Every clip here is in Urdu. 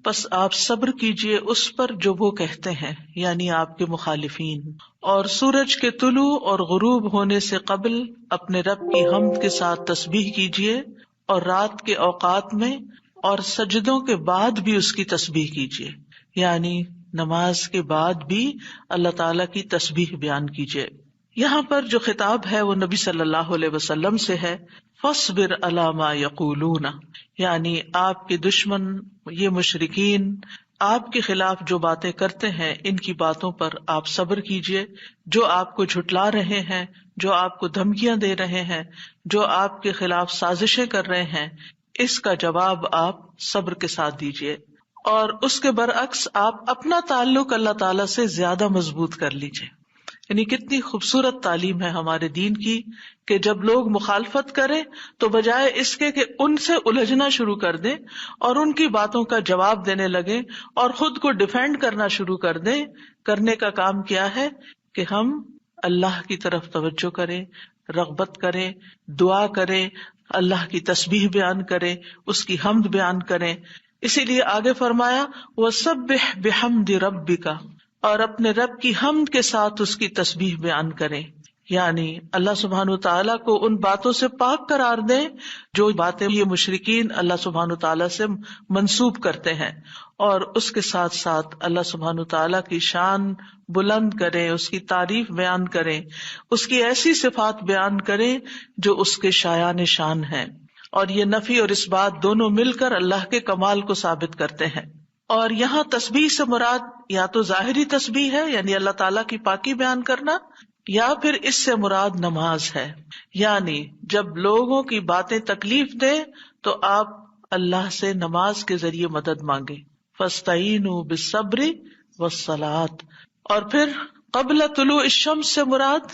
پس آپ صبر کیجئے اس پر جو وہ کہتے ہیں، یعنی آپ کے مخالفین، اور سورج کے طلوع اور غروب ہونے سے قبل اپنے رب کی حمد کے ساتھ تسبیح کیجئے، اور رات کے اوقات میں اور سجدوں کے بعد بھی اس کی تسبیح کیجئے، یعنی نماز کے بعد بھی اللہ تعالی کی تسبیح بیان کیجئے۔ یہاں پر جو خطاب ہے وہ نبی صلی اللہ علیہ وسلم سے ہے، فاصبر علی ما یقولون، یعنی آپ کے دشمن یہ مشرکین آپ کے خلاف جو باتیں کرتے ہیں ان کی باتوں پر آپ صبر کیجئے، جو آپ کو جھٹلا رہے ہیں، جو آپ کو دھمکیاں دے رہے ہیں، جو آپ کے خلاف سازشیں کر رہے ہیں، اس کا جواب آپ صبر کے ساتھ دیجئے، اور اس کے برعکس آپ اپنا تعلق اللہ تعالی سے زیادہ مضبوط کر لیجئے۔ یعنی کتنی خوبصورت تعلیم ہے ہمارے دین کی کہ جب لوگ مخالفت کریں تو بجائے اس کے کہ ان سے الجھنا شروع کر دیں اور ان کی باتوں کا جواب دینے لگیں اور خود کو ڈیفینڈ کرنا شروع کر دیں، کرنے کا کام کیا ہے کہ ہم اللہ کی طرف توجہ کریں، رغبت کریں، دعا کریں، اللہ کی تسبیح بیان کریں، اس کی حمد بیان کریں۔ اسی لیے آگے فرمایا وَسَبِّحْ بِحَمْدِ رَبِّكَ، اور اپنے رب کی حمد کے ساتھ اس کی تسبیح بیان کریں، یعنی اللہ سبحانہ تعالیٰ کو ان باتوں سے پاک قرار دیں جو باتیں یہ مشرکین اللہ سبحانہ تعالیٰ سے منسوب کرتے ہیں، اور اس کے ساتھ ساتھ اللہ سبحانہ تعالیٰ کی شان بلند کریں، اس کی تعریف بیان کریں، اس کی ایسی صفات بیان کریں جو اس کے شایان شان ہیں، اور یہ نفی اور اس بات دونوں مل کر اللہ کے کمال کو ثابت کرتے ہیں۔ اور یہاں تسبیح سے مراد یا تو ظاہری تسبیح ہے یعنی اللہ تعالیٰ کی پاکی بیان کرنا، یا پھر اس سے مراد نماز ہے، یعنی جب لوگوں کی باتیں تکلیف دیں تو آپ اللہ سے نماز کے ذریعے مدد مانگیں، فاستعینوا بالصبر والصلاۃ۔ اور پھر قبل طلوع الشمس سے مراد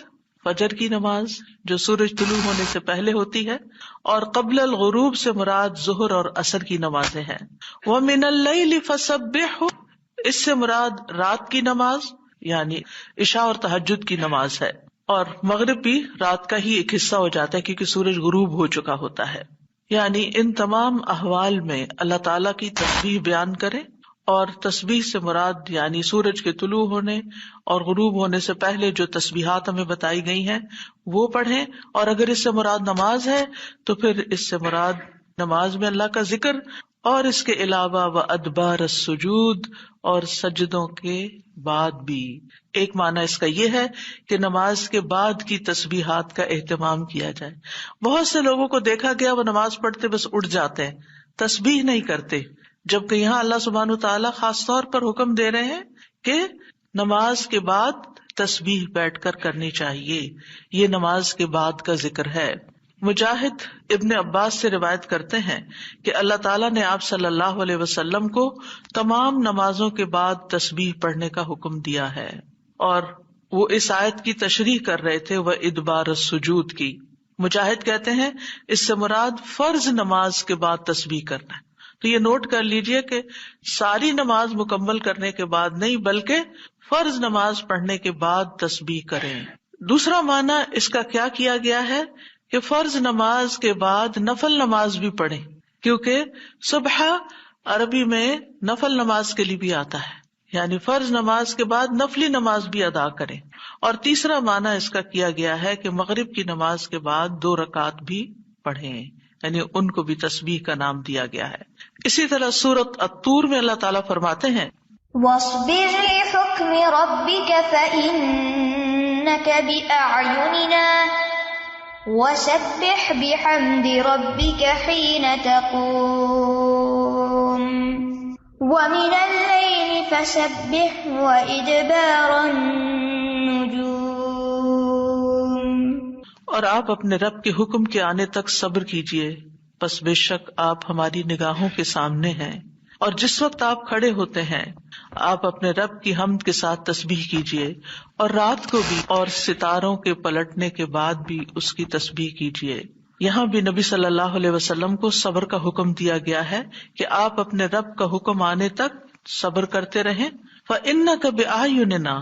فجر کی نماز جو سورج طلوع ہونے سے پہلے ہوتی ہے، اور قبل الغروب سے مراد ظہر اور عصر کی نمازیں ہیں۔ وَمِنَ اللَّيْلِ فَسَبِّحْهُ، اس سے مراد رات کی نماز یعنی عشاء اور تہجد کی نماز ہے، اور مغرب بھی رات کا ہی ایک حصہ ہو جاتا ہے کیونکہ سورج غروب ہو چکا ہوتا ہے۔ یعنی ان تمام احوال میں اللہ تعالیٰ کی تسبیح بیان کریں، اور تسبیح سے مراد یعنی سورج کے طلوع ہونے اور غروب ہونے سے پہلے جو تسبیحات ہمیں بتائی گئی ہیں وہ پڑھیں، اور اگر اس سے مراد نماز ہے تو پھر اس سے مراد نماز میں اللہ کا ذکر، اور اس کے علاوہ وَأَدْبَارَ السُّجُودِ، اور سجدوں کے بعد بھی۔ ایک معنی اس کا یہ ہے کہ نماز کے بعد کی تسبیحات کا اہتمام کیا جائے۔ بہت سے لوگوں کو دیکھا گیا وہ نماز پڑھتے بس اٹھ جاتے ہیں، تسبیح نہیں کرتے، جبکہ یہاں اللہ سبحانہ وتعالیٰ خاص طور پر حکم دے رہے ہیں کہ نماز کے بعد تسبیح بیٹھ کر کرنی چاہیے، یہ نماز کے بعد کا ذکر ہے۔ مجاہد ابن عباس سے روایت کرتے ہیں کہ اللہ تعالیٰ نے آپ صلی اللہ علیہ وسلم کو تمام نمازوں کے بعد تسبیح پڑھنے کا حکم دیا ہے، اور وہ اس آیت کی تشریح کر رہے تھے وہ ادبار السجود کی۔ مجاہد کہتے ہیں اس سے مراد فرض نماز کے بعد تسبیح کرنا ہے، تو یہ نوٹ کر لیجئے کہ ساری نماز مکمل کرنے کے بعد نہیں بلکہ فرض نماز پڑھنے کے بعد تسبیح کریں۔ دوسرا معنی اس کا کیا کیا گیا ہے کہ فرض نماز کے بعد نفل نماز بھی پڑھیں، کیونکہ صبح عربی میں نفل نماز کے لیے بھی آتا ہے، یعنی فرض نماز کے بعد نفلی نماز بھی ادا کریں۔ اور تیسرا معنی اس کا کیا گیا ہے کہ مغرب کی نماز کے بعد 2 رکعت بھی پڑھیں، یعنی ان کو بھی تسبیح کا نام دیا گیا ہے۔ اسی طرح سورۃ الطور میں اللہ تعالیٰ فرماتے ہیں وَاصْبِرْ لِحُكْمِ رَبِّكَ فَإِنَّكَ بِأَعْيُنِنَا وَسَبِّحْ بِحَمْدِ رَبِّكَ حِينَ تَقُومُ وَمِنَ اللَّيْلِ فَسَبِّحْهُ وَإِدْبَارَ النُّجُومِ۔ اور آپ اپنے رب کے حکم کے آنے تک صبر کیجئے، پس بے شک آپ ہماری نگاہوں کے سامنے ہیں، اور جس وقت آپ کھڑے ہوتے ہیں آپ اپنے رب کی حمد کے ساتھ تسبیح کیجئے، اور رات کو بھی اور ستاروں کے پلٹنے کے بعد بھی اس کی تسبیح کیجئے۔ یہاں بھی نبی صلی اللہ علیہ وسلم کو صبر کا حکم دیا گیا ہے کہ آپ اپنے رب کا حکم آنے تک صبر کرتے رہیں۔ فَإِنَّكَ بِأَعْيُنِنَا،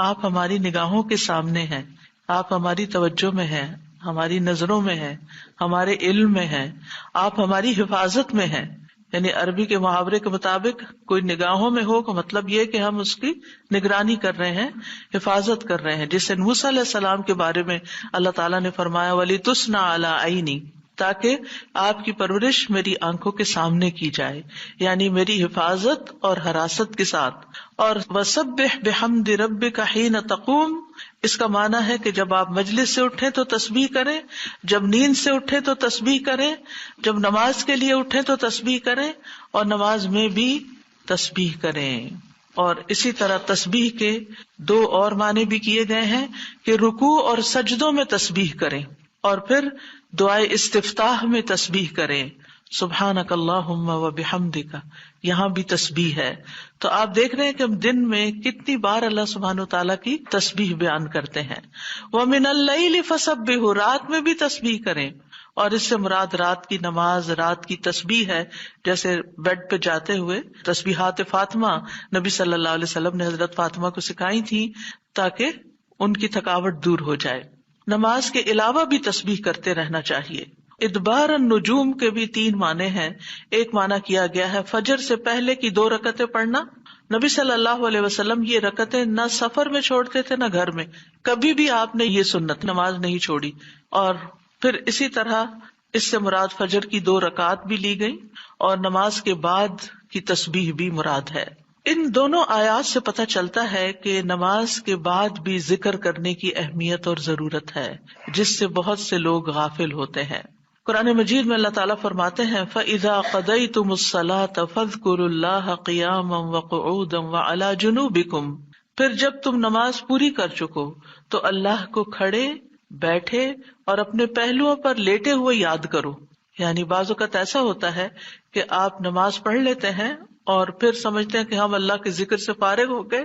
آپ ہماری نگاہوں کے سامنے ہیں، آپ ہماری توجہ میں ہیں، ہماری نظروں میں ہیں، ہمارے علم میں ہیں، آپ ہماری حفاظت میں ہیں۔ یعنی عربی کے محاورے کے مطابق کوئی نگاہوں میں ہو کا مطلب یہ کہ ہم اس کی نگرانی کر رہے ہیں، حفاظت کر رہے ہیں. جیسے موسیٰ علیہ السلام کے بارے میں اللہ تعالیٰ نے فرمایا وَلِتُصْنَعَ عَلَىٰ عَيْنِي، تاکہ آپ کی پرورش میری آنکھوں کے سامنے کی جائے، یعنی میری حفاظت اور حراست کے ساتھ. اور وَسَبِّحْ بِحَمْدِ رَبِّكَ حِينَ تَقُومُ، اس کا معنی ہے کہ جب آپ مجلس سے اٹھیں تو تسبیح کریں، جب نیند سے اٹھیں تو تسبیح کریں، جب نماز کے لیے اٹھیں تو تسبیح کریں، اور نماز میں بھی تسبیح کریں. اور اسی طرح تسبیح کے دو اور معنی بھی کیے گئے ہیں کہ رکوع اور سجدوں میں تسبیح کریں، اور پھر دعائے استفتاح میں تسبیح کریں، سبحانک اللہم و بحمدک، یہاں بھی تسبیح ہے. تو آپ دیکھ رہے ہیں کہ ہم دن میں کتنی بار اللہ سبحانہ وتعالیٰ کی تسبیح بیان کرتے ہیں. وَمِنَ اللَّيْلِ فَسَبِّحْ، رات میں بھی تسبیح کریں، اور اس سے مراد رات کی نماز، رات کی تسبیح ہے. جیسے بیڈ پہ جاتے ہوئے تسبیحات فاطمہ نبی صلی اللہ علیہ وسلم نے حضرت فاطمہ کو سکھائی تھی تاکہ ان کی تھکاوٹ دور ہو جائے. نماز کے علاوہ بھی تسبیح کرتے رہنا چاہیے. ادبار النجوم کے بھی 3 معنی ہیں. ایک معنی کیا گیا ہے فجر سے پہلے کی 2 رکعتیں پڑھنا. نبی صلی اللہ علیہ وسلم یہ رکعتیں نہ سفر میں چھوڑتے تھے نہ گھر میں، کبھی بھی آپ نے یہ سنت نماز نہیں چھوڑی. اور پھر اسی طرح اس سے مراد فجر کی 2 رکعات بھی لی گئی، اور نماز کے بعد کی تسبیح بھی مراد ہے. ان دونوں آیات سے پتہ چلتا ہے کہ نماز کے بعد بھی ذکر کرنے کی اہمیت اور ضرورت ہے، جس سے بہت سے لوگ غافل ہوتے ہیں. قرآن مجید میں اللہ تعالیٰ فرماتے ہیں فَإِذَا قَضَيْتُمُ الصَّلَاةَ فَاذْكُرُوا اللَّهَ قِيَامًا وَقُعُودًا وَعَلَى جُنُوبِكُمْ، پھر جب تم نماز پوری کر چکو تو اللہ کو کھڑے، بیٹھے اور اپنے پہلوؤں پر لیٹے ہوئے یاد کرو. یعنی بعض اوقات ایسا ہوتا ہے کہ آپ نماز پڑھ لیتے ہیں اور پھر سمجھتے ہیں کہ ہم اللہ کے ذکر سے فارغ ہو گئے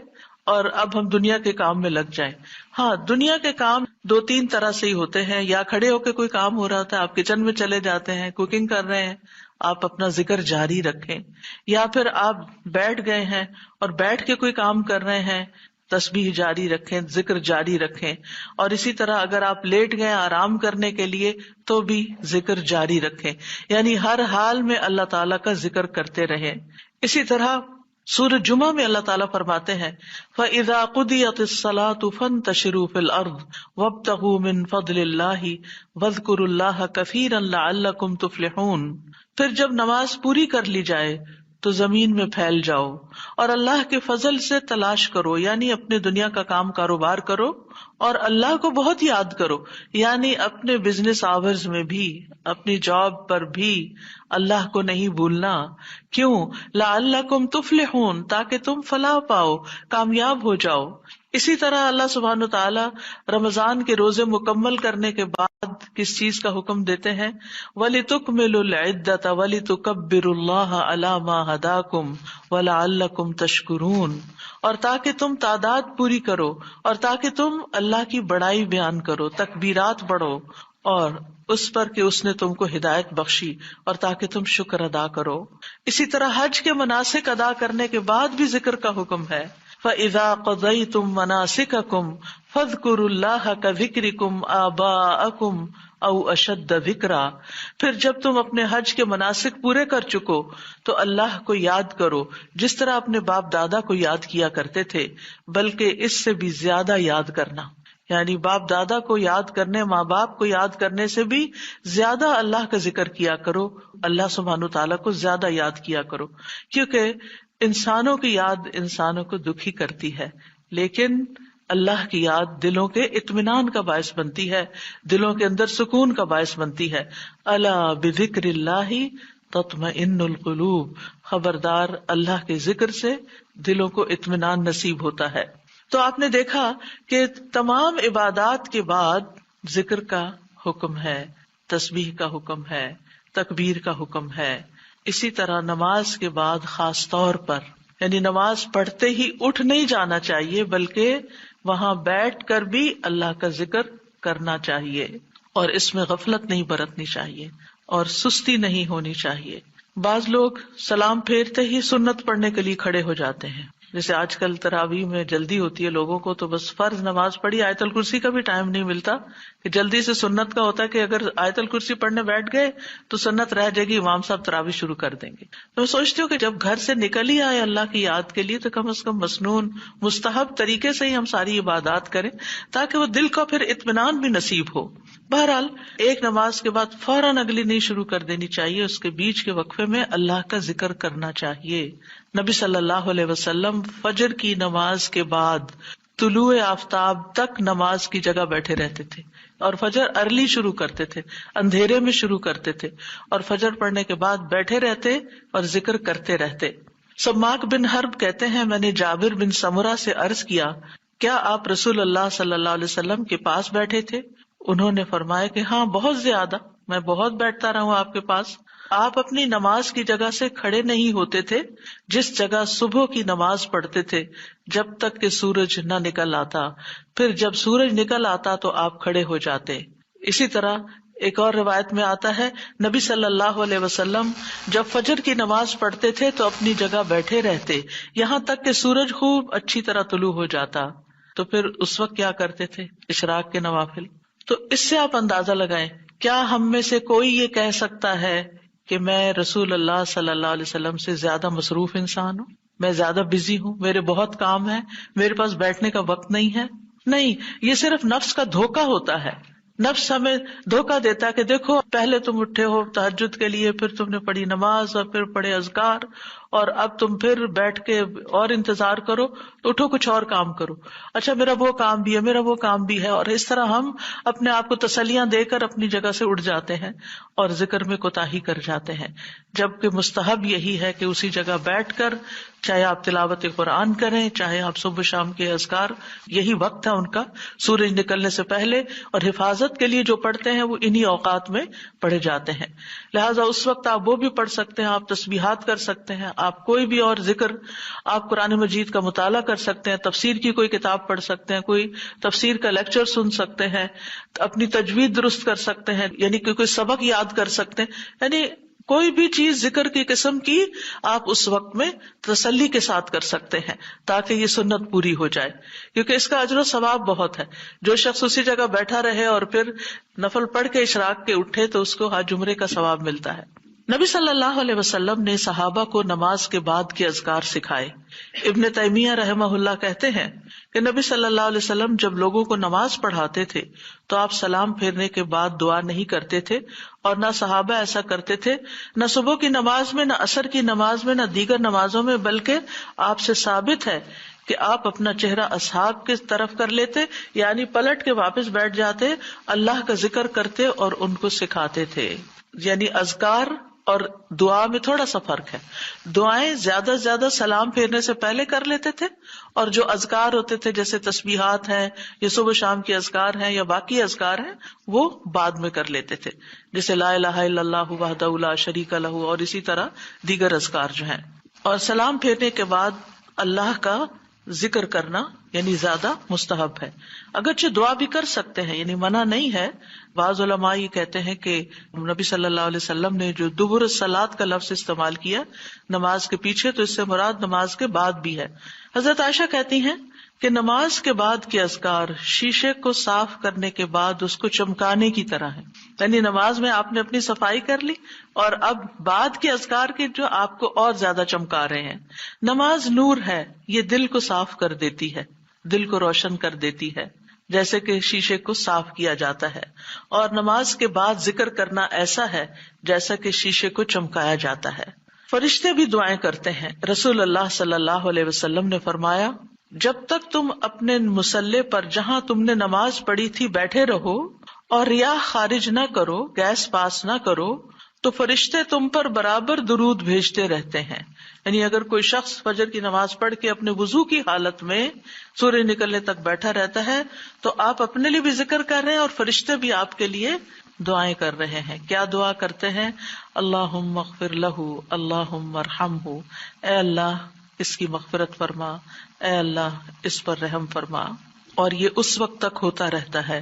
اور اب ہم دنیا کے کام میں لگ جائیں. ہاں، دنیا کے کام 2-3 طرح سے ہی ہوتے ہیں. یا کھڑے ہو کے کوئی کام ہو رہا ہوتا ہے، آپ کچن میں چلے جاتے ہیں، کوکنگ کر رہے ہیں، آپ اپنا ذکر جاری رکھیں. یا پھر آپ بیٹھ گئے ہیں اور بیٹھ کے کوئی کام کر رہے ہیں، تسبیح جاری رکھیں، ذکر جاری رکھیں. اور اسی طرح اگر آپ لیٹ گئے آرام کرنے کے لیے تو بھی ذکر جاری رکھیں. یعنی ہر حال میں اللہ تعالیٰ کا ذکر کرتے رہیں. اسی طرح سورہ جمعہ میں اللہ تعالیٰ فرماتے ہیں فَإِذَا قُضِيَتِ الصَّلَاةُ فَانتَشِرُوا فِي الْأَرْضِ وَابْتَغُوا مِن فَضْلِ اللَّهِ وَاذْكُرُوا اللَّهَ كَثِيرًا لَعَلَّكُمْ تُفْلِحُونَ. پھر جب نماز پوری کر لی جائے تو زمین میں پھیل جاؤ اور اللہ کے فضل سے تلاش کرو، یعنی اپنے دنیا کا کام کاروبار کرو اور اللہ کو بہت یاد کرو. یعنی اپنے بزنس آورز میں بھی، اپنی جاب پر بھی اللہ کو نہیں بھولنا. کیوں؟ لعلکم تفلحون، تاکہ تم فلاح پاؤ، کامیاب ہو جاؤ. اسی طرح اللہ سبحانہ تعالیٰ رمضان کے روزے مکمل کرنے کے بعد کس چیز کا حکم دیتے ہیں؟ وَلِتُكْمِلُوا الْعِدَّةَ وَلِتُكَبِّرُوا اللَّهَ عَلَىٰ مَا هَدَاكُمْ وَلَعَلَّكُمْ تَشْكُرُونَ. اور تاکہ تم تعداد پوری کرو، اور تاکہ تم اللہ کی بڑائی بیان کرو، تکبیرات پڑھو، اور اس پر کہ اس نے تم کو ہدایت بخشی، اور تاکہ تم شکر ادا کرو. اسی طرح حج کے مناسک ادا کرنے کے بعد بھی ذکر کا حکم ہے. فَإِذَا قَضَيْتُم مَّنَاسِكَكُمْ فَاذْكُرُوا اللَّهَ كَذِكْرِكُمْ آبَاءَكُمْ أَوْ أَشَدَّ ذِكْرًا. پھر جب تم اپنے حج کے مناسک پورے کر چکو تو اللہ کو یاد کرو جس طرح اپنے باپ دادا کو یاد کیا کرتے تھے، بلکہ اس سے بھی زیادہ یاد کرنا. یعنی باپ دادا کو یاد کرنے، ماں باپ کو یاد کرنے سے بھی زیادہ اللہ کا ذکر کیا کرو، اللہ سبحانہ تعالیٰ کو زیادہ یاد کیا کرو. کیونکہ انسانوں کی یاد انسانوں کو دکھی کرتی ہے، لیکن اللہ کی یاد دلوں کے اطمینان کا باعث بنتی ہے، دلوں کے اندر سکون کا باعث بنتی ہے. الا بذکر اللہ تطمئن القلوب، خبردار اللہ کے ذکر سے دلوں کو اطمینان نصیب ہوتا ہے. تو آپ نے دیکھا کہ تمام عبادات کے بعد ذکر کا حکم ہے، تسبیح کا حکم ہے، تکبیر کا حکم ہے. اسی طرح نماز کے بعد خاص طور پر، یعنی نماز پڑھتے ہی اٹھ نہیں جانا چاہیے، بلکہ وہاں بیٹھ کر بھی اللہ کا ذکر کرنا چاہیے، اور اس میں غفلت نہیں برتنی چاہیے اور سستی نہیں ہونی چاہیے. بعض لوگ سلام پھیرتے ہی سنت پڑھنے کے لیے کھڑے ہو جاتے ہیں، جیسے آج کل تراویح میں جلدی ہوتی ہے لوگوں کو، تو بس فرض نماز پڑھی، آیت الکرسی کا بھی ٹائم نہیں ملتا کہ جلدی سے سنت کا ہوتا ہے کہ اگر آیت الکرسی پڑھنے بیٹھ گئے تو سنت رہ جائے گی، امام صاحب تراویح شروع کر دیں گے. تو میں سوچتی ہوں کہ جب گھر سے نکل ہی آئے اللہ کی یاد کے لیے تو کم از کم مسنون مستحب طریقے سے ہی ہم ساری عبادات کریں تاکہ وہ دل کو پھر اطمینان بھی نصیب ہو. بہرحال ایک نماز کے بعد فوراً اگلی نہیں شروع کر دینی چاہیے، اس کے بیچ کے وقفے میں اللہ کا ذکر کرنا چاہیے. نبی صلی اللہ علیہ وسلم فجر کی نماز کے بعد طلوع آفتاب تک نماز کی جگہ بیٹھے رہتے تھے، اور فجر ارلی شروع کرتے تھے، اندھیرے میں شروع کرتے تھے، اور فجر پڑھنے کے بعد بیٹھے رہتے اور ذکر کرتے رہتے. سماک بن حرب کہتے ہیں میں نے جابر بن سمرہ سے عرض کیا کیا آپ رسول اللہ صلی اللہ علیہ وسلم کے پاس بیٹھے تھے؟ انہوں نے فرمایا کہ ہاں بہت زیادہ، میں بہت بیٹھتا رہا ہوں آپ کے پاس. آپ اپنی نماز کی جگہ سے کھڑے نہیں ہوتے تھے جس جگہ صبح کی نماز پڑھتے تھے جب تک کہ سورج نہ نکل آتا، پھر جب سورج نکل آتا تو آپ کھڑے ہو جاتے. اسی طرح ایک اور روایت میں آتا ہے نبی صلی اللہ علیہ وسلم جب فجر کی نماز پڑھتے تھے تو اپنی جگہ بیٹھے رہتے یہاں تک کہ سورج خوب اچھی طرح طلوع ہو جاتا. تو پھر اس وقت کیا کرتے تھے؟ اشراق کے نوافل. تو اس سے آپ اندازہ لگائیں کیا ہم میں سے کوئی یہ کہہ سکتا ہے کہ میں رسول اللہ صلی اللہ علیہ وسلم سے زیادہ مصروف انسان ہوں، میں زیادہ بزی ہوں، میرے بہت کام ہے، میرے پاس بیٹھنے کا وقت نہیں ہے؟ نہیں، یہ صرف نفس کا دھوکہ ہوتا ہے. نفس ہمیں دھوکہ دیتا ہے کہ دیکھو پہلے تم اٹھے ہو تہجد کے لیے، پھر تم نے پڑھی نماز اور پھر پڑھے اذکار، اور اب تم پھر بیٹھ کے اور انتظار کرو تو اٹھو کچھ اور کام کرو. اچھا میرا وہ کام بھی ہے، میرا وہ کام بھی ہے، اور اس طرح ہم اپنے آپ کو تسلیاں دے کر اپنی جگہ سے اٹھ جاتے ہیں اور ذکر میں کوتاہی کر جاتے ہیں. جبکہ مستحب یہی ہے کہ اسی جگہ بیٹھ کر چاہے آپ تلاوت قرآن کریں، چاہے آپ صبح شام کے اذکار، یہی وقت ہے ان کا سورج نکلنے سے پہلے، اور حفاظت کے لیے جو پڑھتے ہیں وہ انہی اوقات میں پڑھے جاتے ہیں. لہٰذا اس وقت آپ وہ بھی پڑھ سکتے ہیں، آپ تسبیحات کر سکتے ہیں، آپ کوئی بھی اور ذکر، آپ قرآن مجید کا مطالعہ کر سکتے ہیں، تفسیر کی کوئی کتاب پڑھ سکتے ہیں، کوئی تفسیر کا لیکچر سن سکتے ہیں، اپنی تجوید درست کر سکتے ہیں، یعنی کہ کوئی سبق یاد کر سکتے ہیں. یعنی کوئی بھی چیز ذکر کی قسم کی آپ اس وقت میں تسلی کے ساتھ کر سکتے ہیں تاکہ یہ سنت پوری ہو جائے، کیونکہ اس کا اجر و ثواب بہت ہے. جو شخص اسی جگہ بیٹھا رہے اور پھر نفل پڑھ کے اشراق کے اٹھے تو اس کو حج عمرے کا ثواب ملتا ہے. نبی صلی اللہ علیہ وسلم نے صحابہ کو نماز کے بعد کے اذکار سکھائے. ابن تیمیہ رحمہ اللہ کہتے ہیں کہ نبی صلی اللہ علیہ وسلم جب لوگوں کو نماز پڑھاتے تھے تو آپ سلام پھیرنے کے بعد دعا نہیں کرتے تھے، اور نہ صحابہ ایسا کرتے تھے، نہ صبح کی نماز میں، نہ عصر کی نماز میں، نہ دیگر نمازوں میں، بلکہ آپ سے ثابت ہے کہ آپ اپنا چہرہ اصحاب کی طرف کر لیتے، یعنی پلٹ کے واپس بیٹھ جاتے، اللہ کا ذکر کرتے اور ان کو سکھاتے تھے. یعنی اذکار اور دعا میں تھوڑا سا فرق ہے. دعائیں زیادہ سے زیادہ سلام پھیرنے سے پہلے کر لیتے تھے، اور جو اذکار ہوتے تھے جیسے تسبیحات ہیں یا صبح شام کے اذکار ہیں یا باقی اذکار ہیں وہ بعد میں کر لیتے تھے، جیسے لا الہ الا اللہ وحدہ لا شریک لہ، اور اسی طرح دیگر اذکار جو ہیں. اور سلام پھیرنے کے بعد اللہ کا ذکر کرنا یعنی زیادہ مستحب ہے. اگرچہ دعا بھی کر سکتے ہیں، یعنی منع نہیں ہے. بعض علماء یہ کہتے ہیں کہ نبی صلی اللہ علیہ وسلم نے جو دبر الصلاۃ کا لفظ استعمال کیا نماز کے پیچھے، تو اس سے مراد نماز کے بعد بھی ہے. حضرت عائشہ کہتی ہیں کہ نماز کے بعد کے اذکار شیشے کو صاف کرنے کے بعد اس کو چمکانے کی طرح ہے. یعنی نماز میں آپ نے اپنی صفائی کر لی اور اب بعد کے اذکار کے جو آپ کو اور زیادہ چمکا رہے ہیں. نماز نور ہے، یہ دل کو صاف کر دیتی ہے، دل کو روشن کر دیتی ہے جیسے کہ شیشے کو صاف کیا جاتا ہے. اور نماز کے بعد ذکر کرنا ایسا ہے جیسا کہ شیشے کو چمکایا جاتا ہے. فرشتے بھی دعائیں کرتے ہیں. رسول اللہ صلی اللہ علیہ وسلم نے فرمایا جب تک تم اپنے مصلے پر جہاں تم نے نماز پڑھی تھی بیٹھے رہو اور ریاح خارج نہ کرو، گیس پاس نہ کرو، تو فرشتے تم پر برابر درود بھیجتے رہتے ہیں. یعنی اگر کوئی شخص فجر کی نماز پڑھ کے اپنے وضو کی حالت میں سورج نکلنے تک بیٹھا رہتا ہے تو آپ اپنے لیے بھی ذکر کر رہے ہیں اور فرشتے بھی آپ کے لیے دعائیں کر رہے ہیں. کیا دعا کرتے ہیں؟ اللہم اغفر لہ، اللہم ارحمہ، اے اللہ اس کی مغفرت فرما، اے اللہ اس پر رحم فرما. اور یہ اس وقت تک ہوتا رہتا ہے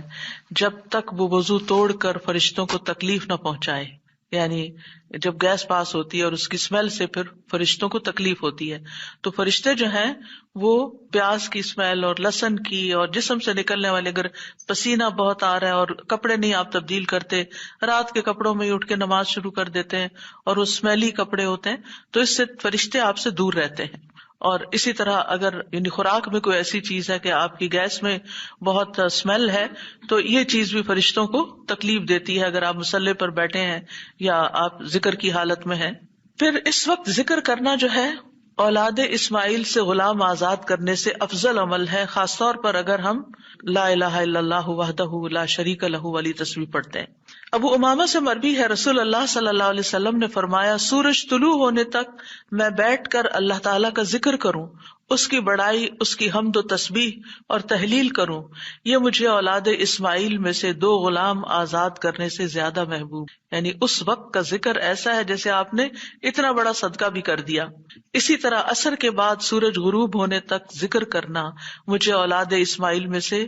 جب تک وہ وضو توڑ کر فرشتوں کو تکلیف نہ پہنچائے. یعنی جب گیس پاس ہوتی ہے اور اس کی اسمیل سے پھر فرشتوں کو تکلیف ہوتی ہے، تو فرشتے جو ہیں وہ پیاز کی اسمیل اور لہسن کی اور جسم سے نکلنے والے، اگر پسینہ بہت آ رہا ہے اور کپڑے نہیں آپ تبدیل کرتے، رات کے کپڑوں میں اٹھ کے نماز شروع کر دیتے ہیں اور وہ اسمیلی کپڑے ہوتے ہیں، تو اس سے فرشتے آپ سے دور رہتے ہیں. اور اسی طرح اگر یعنی خوراک میں کوئی ایسی چیز ہے کہ آپ کی گیس میں بہت اسمیل ہے، تو یہ چیز بھی فرشتوں کو تکلیف دیتی ہے اگر آپ مصلی پر بیٹھے ہیں یا آپ ذکر کی حالت میں ہیں. پھر اس وقت ذکر کرنا جو ہے اولاد اسماعیل سے غلام آزاد کرنے سے افضل عمل ہے، خاص طور پر اگر ہم لا الہ الا اللہ وحدہ لا شریک لہ والی تسبیح پڑھتے ہیں. ابو امامہ سے مروی ہے رسول اللہ صلی اللہ علیہ وسلم نے فرمایا، سورج طلوع ہونے تک میں بیٹھ کر اللہ تعالیٰ کا ذکر کروں، اس کی بڑائی، اس کی حمد و تسبیح اور تحلیل کروں، یہ مجھے اولاد اسماعیل میں سے 2 غلام آزاد کرنے سے زیادہ محبوب. یعنی اس وقت کا ذکر ایسا ہے جیسے آپ نے اتنا بڑا صدقہ بھی کر دیا. اسی طرح عصر کے بعد سورج غروب ہونے تک ذکر کرنا مجھے اولاد اسماعیل میں سے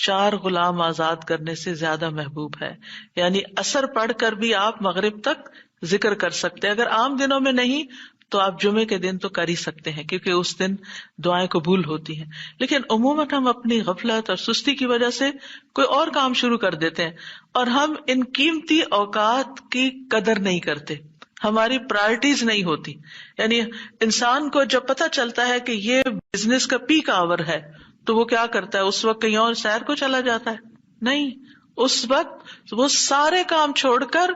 4 غلام آزاد کرنے سے زیادہ محبوب ہے. یعنی عصر پڑھ کر بھی آپ مغرب تک ذکر کر سکتے ہیں. اگر عام دنوں میں نہیں تو آپ جمعے کے دن تو کر ہی سکتے ہیں، کیونکہ اس دن دعائیں قبول ہوتی ہیں. لیکن عموماً ہم اپنی غفلت اور سستی کی وجہ سے کوئی اور کام شروع کر دیتے ہیں اور ہم ان قیمتی اوقات کی قدر نہیں کرتے، ہماری پرائرٹیز نہیں ہوتی. یعنی انسان کو جب پتہ چلتا ہے کہ یہ بزنس کا پیک آور ہے تو وہ کیا کرتا ہے؟ اس وقت کہیں اور سیر کو چلا جاتا ہے؟ نہیں، اس وقت وہ سارے کام چھوڑ کر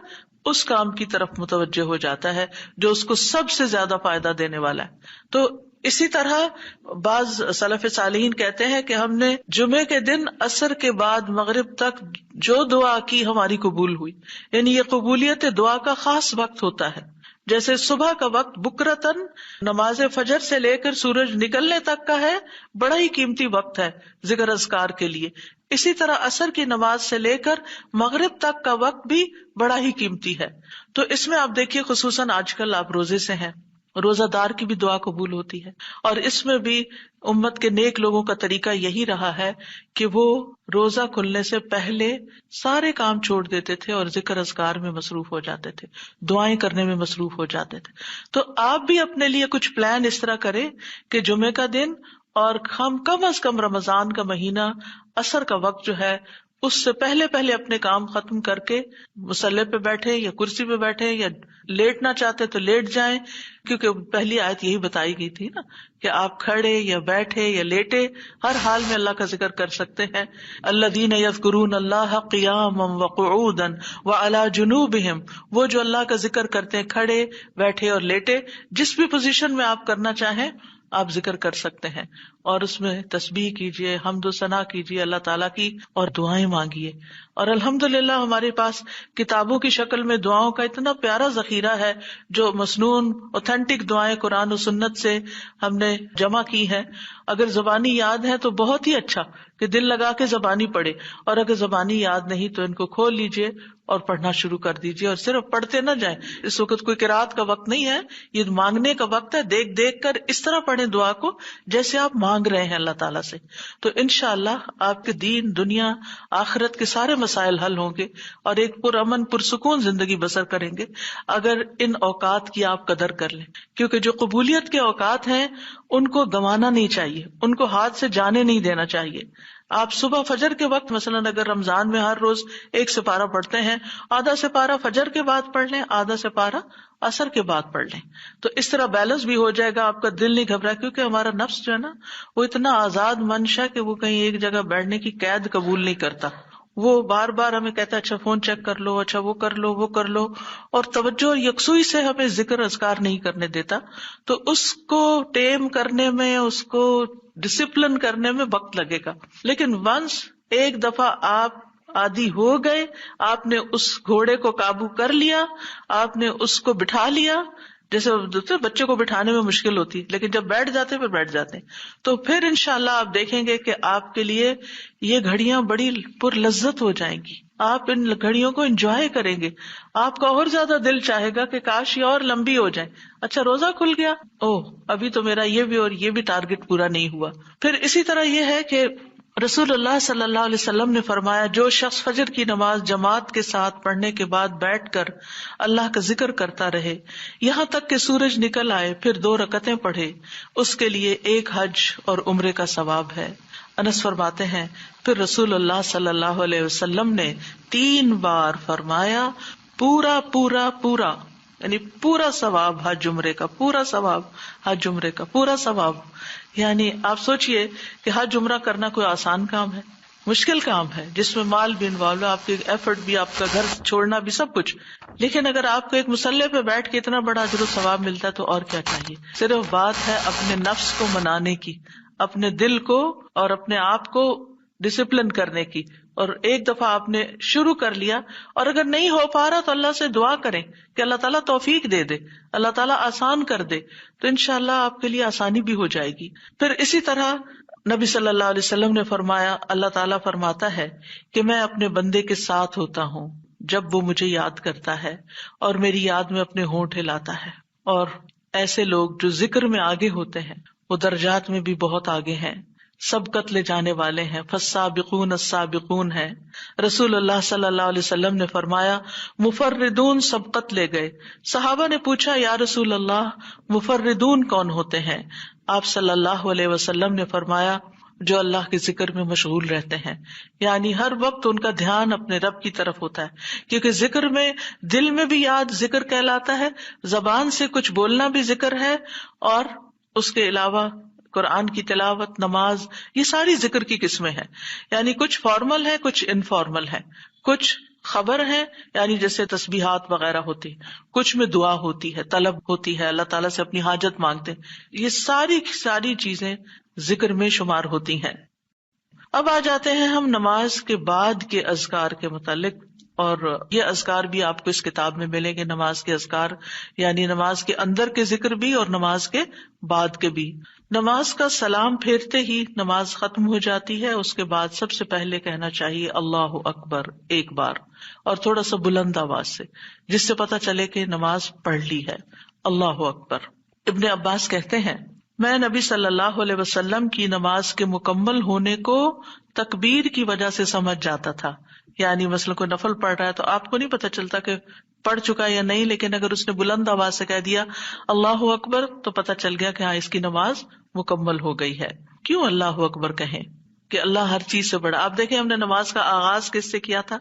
اس کام کی طرف متوجہ ہو جاتا ہے جو اس کو سب سے زیادہ فائدہ دینے والا ہے. تو اسی طرح بعض سلف صالحین کہتے ہیں کہ ہم نے جمعے کے دن عصر کے بعد مغرب تک جو دعا کی ہماری قبول ہوئی. یعنی یہ قبولیت دعا کا خاص وقت ہوتا ہے. جیسے صبح کا وقت بکرتن نماز فجر سے لے کر سورج نکلنے تک کا ہے، بڑا ہی قیمتی وقت ہے ذکر اذکار کے لیے. اسی طرح عصر کی نماز سے لے کر مغرب تک کا وقت بھی بڑا ہی قیمتی ہے. تو اس میں آپ دیکھیے خصوصاً آج کل آپ روزے سے ہیں، روزہ دار کی بھی دعا قبول ہوتی ہے. اور اس میں بھی امت کے نیک لوگوں کا طریقہ یہی رہا ہے کہ وہ روزہ کھلنے سے پہلے سارے کام چھوڑ دیتے تھے اور ذکر اذکار میں مصروف ہو جاتے تھے، دعائیں کرنے میں مصروف ہو جاتے تھے. تو آپ بھی اپنے لیے کچھ پلان اس طرح کریں کہ جمعے کا دن اور ہم کم از کم رمضان کا مہینہ عصر کا وقت جو ہے اس سے پہلے اپنے کام ختم کر کے مصلی پہ بیٹھے یا کرسی پہ بیٹھے، یا لیٹنا چاہتے تو لیٹ جائیں، کیونکہ پہلی آیت یہی بتائی گئی تھی نا کہ آپ کھڑے یا بیٹھے یا لیٹے ہر حال میں اللہ کا ذکر کر سکتے ہیں. الذین یذکرون اللہ قیاما وقعودا وعلی جنوبہم، وہ جو اللہ کا ذکر کرتے ہیں کھڑے، بیٹھے اور لیٹے، جس بھی پوزیشن میں آپ کرنا چاہیں آپ ذکر کر سکتے ہیں. اور اس میں تسبیح کیجیے، حمد و ثنا کیجیے اللہ تعالیٰ کی، اور دعائیں مانگیے. اور الحمدللہ ہمارے پاس کتابوں کی شکل میں دعاؤں کا اتنا پیارا ذخیرہ ہے، جو مسنون اوتھینٹک دعائیں قرآن و سنت سے ہم نے جمع کی ہیں. اگر زبانی یاد ہے تو بہت ہی اچھا کہ دل لگا کے زبانی پڑھے، اور اگر زبانی یاد نہیں تو ان کو کھول لیجیے اور پڑھنا شروع کر دیجیے. اور صرف پڑھتے نہ جائیں، اس وقت کوئی قرات کا وقت نہیں ہے، یہ مانگنے کا وقت ہے. دیکھ دیکھ کر اس طرح پڑھیں دعا کو جیسے آپ مانگ رہے ہیں اللہ تعالیٰ سے. تو انشاءاللہ آپ کے دین، دنیا، آخرت کے سارے مسائل حل ہوں گے اور ایک پرامن پرسکون زندگی بسر کریں گے اگر ان اوقات کی آپ قدر کر لیں. کیونکہ جو قبولیت کے اوقات ہیں ان کو گنوانا نہیں چاہیے، ان کو ہاتھ سے جانے نہیں دینا چاہیے. آپ صبح فجر کے وقت مثلاً اگر رمضان میں ہر روز 1 سپارہ پڑھتے ہیں، آدھا سپارہ فجر کے بعد پڑھ لیں، آدھا سپارہ عصر کے بعد پڑھ لیں. تو اس طرح بیلنس بھی ہو جائے گا، آپ کا دل نہیں گھبرا، کیونکہ ہمارا نفس جو ہے نا وہ اتنا آزاد منشا کہ وہ کہیں ایک جگہ بیٹھنے کی قید قبول نہیں کرتا. وہ بار بار ہمیں کہتا ہے اچھا فون چیک کر لو، اچھا وہ کر لو، وہ کر لو، اور توجہ اور یکسوئی سے ہمیں ذکر اذکار نہیں کرنے دیتا. تو اس کو ٹیم کرنے میں، اس کو ڈسپلن کرنے میں وقت لگے گا. لیکن ونس ایک دفعہ آپ عادی ہو گئے، آپ نے اس گھوڑے کو قابو کر لیا، آپ نے اس کو بٹھا لیا. جیسے بچے کو بٹھانے میں مشکل ہوتی ہے لیکن جب بیٹھ جاتے پھر بیٹھ جاتے ہیں. تو پھر انشاءاللہ آپ دیکھیں گے کہ آپ کے لیے یہ گھڑیاں بڑی پر لذت ہو جائیں گی. آپ ان گھڑیوں کو انجوائے کریں گے، آپ کا اور زیادہ دل چاہے گا کہ کاش یہ اور لمبی ہو جائے. اچھا روزہ کھل گیا، ابھی تو میرا یہ بھی اور یہ بھی ٹارگٹ پورا نہیں ہوا. پھر اسی طرح یہ ہے کہ رسول اللہ صلی اللہ علیہ وسلم نے فرمایا، جو شخص فجر کی نماز جماعت کے ساتھ پڑھنے کے بعد بیٹھ کر اللہ کا ذکر کرتا رہے یہاں تک کہ سورج نکل آئے، پھر 2 رکعتیں پڑھے، اس کے لیے 1 حج اور عمرے کا ثواب ہے۔ انس فرماتے ہیں، پھر رسول اللہ صلی اللہ علیہ وسلم نے 3 بار فرمایا، پورا پورا پورا، یعنی پورا ثواب حج عمرے کا، پورا ثواب حج عمرے کا، پورا ثواب۔ یعنی آپ سوچئے کہ حج عمرہ کرنا کوئی آسان کام ہے؟ مشکل کام ہے، جس میں مال بھی انوالو ہے، آپ کی ایفرٹ بھی، آپ کا گھر چھوڑنا بھی، سب کچھ۔ لیکن اگر آپ کو ایک مصلی پہ بیٹھ کے اتنا بڑا اجر و ثواب ملتا ہے تو اور کیا چاہیے۔ صرف بات ہے اپنے نفس کو منانے کی، اپنے دل کو اور اپنے آپ کو ڈسپلن کرنے کی، اور ایک دفعہ آپ نے شروع کر لیا، اور اگر نہیں ہو پا رہا تو اللہ سے دعا کریں کہ اللہ تعالیٰ توفیق دے دے، اللہ تعالیٰ آسان کر دے، تو انشاءاللہ آپ کے لیے آسانی بھی ہو جائے گی۔ پھر اسی طرح نبی صلی اللہ علیہ وسلم نے فرمایا، اللہ تعالیٰ فرماتا ہے کہ میں اپنے بندے کے ساتھ ہوتا ہوں جب وہ مجھے یاد کرتا ہے اور میری یاد میں اپنے ہونٹ ہلاتا ہے۔ اور ایسے لوگ جو ذکر میں آگے ہوتے ہیں وہ درجات میں بھی بہت آگے ہیں، سبقت لے جانے والے ہیں، فالسابقون السابقون ہیں۔ رسول اللہ صلی اللہ علیہ وسلم نے فرمایا، مفردون سبقت لے گئے۔ صحابہ نے پوچھا، یا رسول اللہ مفردون کون ہوتے ہیں؟ آپ صلی اللہ علیہ وسلم نے فرمایا، جو اللہ کے ذکر میں مشغول رہتے ہیں، یعنی ہر وقت ان کا دھیان اپنے رب کی طرف ہوتا ہے، کیونکہ ذکر میں دل میں بھی یاد ذکر کہلاتا ہے، زبان سے کچھ بولنا بھی ذکر ہے، اور اس کے علاوہ قرآن کی تلاوت، نماز، یہ ساری ذکر کی قسمیں ہیں۔ یعنی کچھ فارمل ہے، کچھ انفارمل ہے، کچھ خبر ہے یعنی جیسے تسبیحات وغیرہ ہوتی، کچھ میں دعا ہوتی ہے، طلب ہوتی ہے، اللہ تعالیٰ سے اپنی حاجت مانگتے ہیں، یہ ساری چیزیں ذکر میں شمار ہوتی ہیں۔ اب آ جاتے ہیں ہم نماز کے بعد کے اذکار کے متعلق، اور یہ اذکار بھی آپ کو اس کتاب میں ملیں گے، نماز کے اذکار، یعنی نماز کے اندر کے ذکر بھی اور نماز کے بعد کے بھی۔ نماز کا سلام پھیرتے ہی نماز ختم ہو جاتی ہے، اس کے بعد سب سے پہلے کہنا چاہیے اللہ اکبر 1 بار، اور تھوڑا سا بلند آواز سے، جس سے پتہ چلے کہ نماز پڑھ لی ہے۔ اللہ اکبر۔ ابن عباس کہتے ہیں، میں نبی صلی اللہ علیہ وسلم کی نماز کے مکمل ہونے کو تکبیر کی وجہ سے سمجھ جاتا تھا۔ یعنی مثلا کوئی نفل پڑھ رہا ہے تو آپ کو نہیں پتہ چلتا کہ پڑھ چکا یا نہیں، لیکن اگر اس نے بلند آواز سے کہہ دیا اللہ اکبر تو پتہ چل گیا کہ ہاں اس کی نماز مکمل ہو گئی ہے۔ کیوں اللہ اکبر کہیں؟ کہ اللہ ہر چیز سے بڑا۔ آپ دیکھیں ہم نے نماز کا آغاز کس سے کیا تھا؟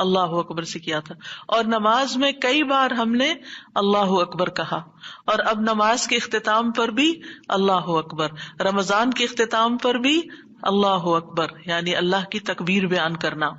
اللہ اکبر سے کیا تھا، اور نماز میں کئی بار ہم نے اللہ اکبر کہا، اور اب نماز کے اختتام پر بھی اللہ اکبر، رمضان کے اختتام پر بھی اللہ اکبر، یعنی اللہ کی تکبیر بیان کرنا۔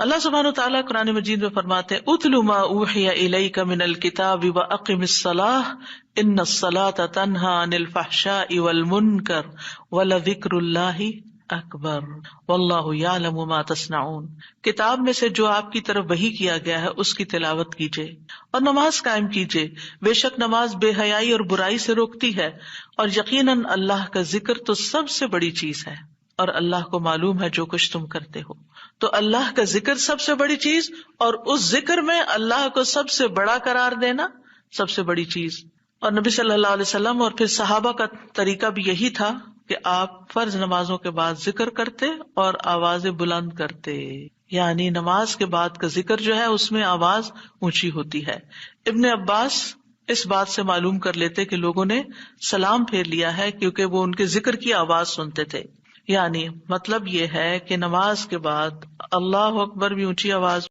اللہ سبحانہ وتعالیٰ قرآن مجید میں فرماتے ہیں، اتل ما اوحی الیک من الکتاب واقم الصلاۃ ان الصلاۃ تنہی عن الفحشاء والمنکر ولذکر اللہ اکبر واللہ یعلم ما تصنعون۔ کتاب میں سے جو آپ کی طرف وحی کیا گیا ہے اس کی تلاوت کیجیے اور نماز قائم کیجیے، بے شک نماز بے حیائی اور برائی سے روکتی ہے، اور یقیناً اللہ کا ذکر تو سب سے بڑی چیز ہے، اور اللہ کو معلوم ہے جو کچھ تم کرتے ہو۔ تو اللہ کا ذکر سب سے بڑی چیز، اور اس ذکر میں اللہ کو سب سے بڑا قرار دینا سب سے بڑی چیز۔ اور نبی صلی اللہ علیہ وسلم اور پھر صحابہ کا طریقہ بھی یہی تھا کہ آپ فرض نمازوں کے بعد ذکر کرتے اور آوازیں بلند کرتے، یعنی نماز کے بعد کا ذکر جو ہے اس میں آواز اونچی ہوتی ہے۔ ابن عباس اس بات سے معلوم کر لیتے کہ لوگوں نے سلام پھیر لیا ہے کیونکہ وہ ان کے ذکر کی آواز سنتے تھے۔ یعنی مطلب یہ ہے کہ نماز کے بعد اللہ اکبر بھی اونچی آواز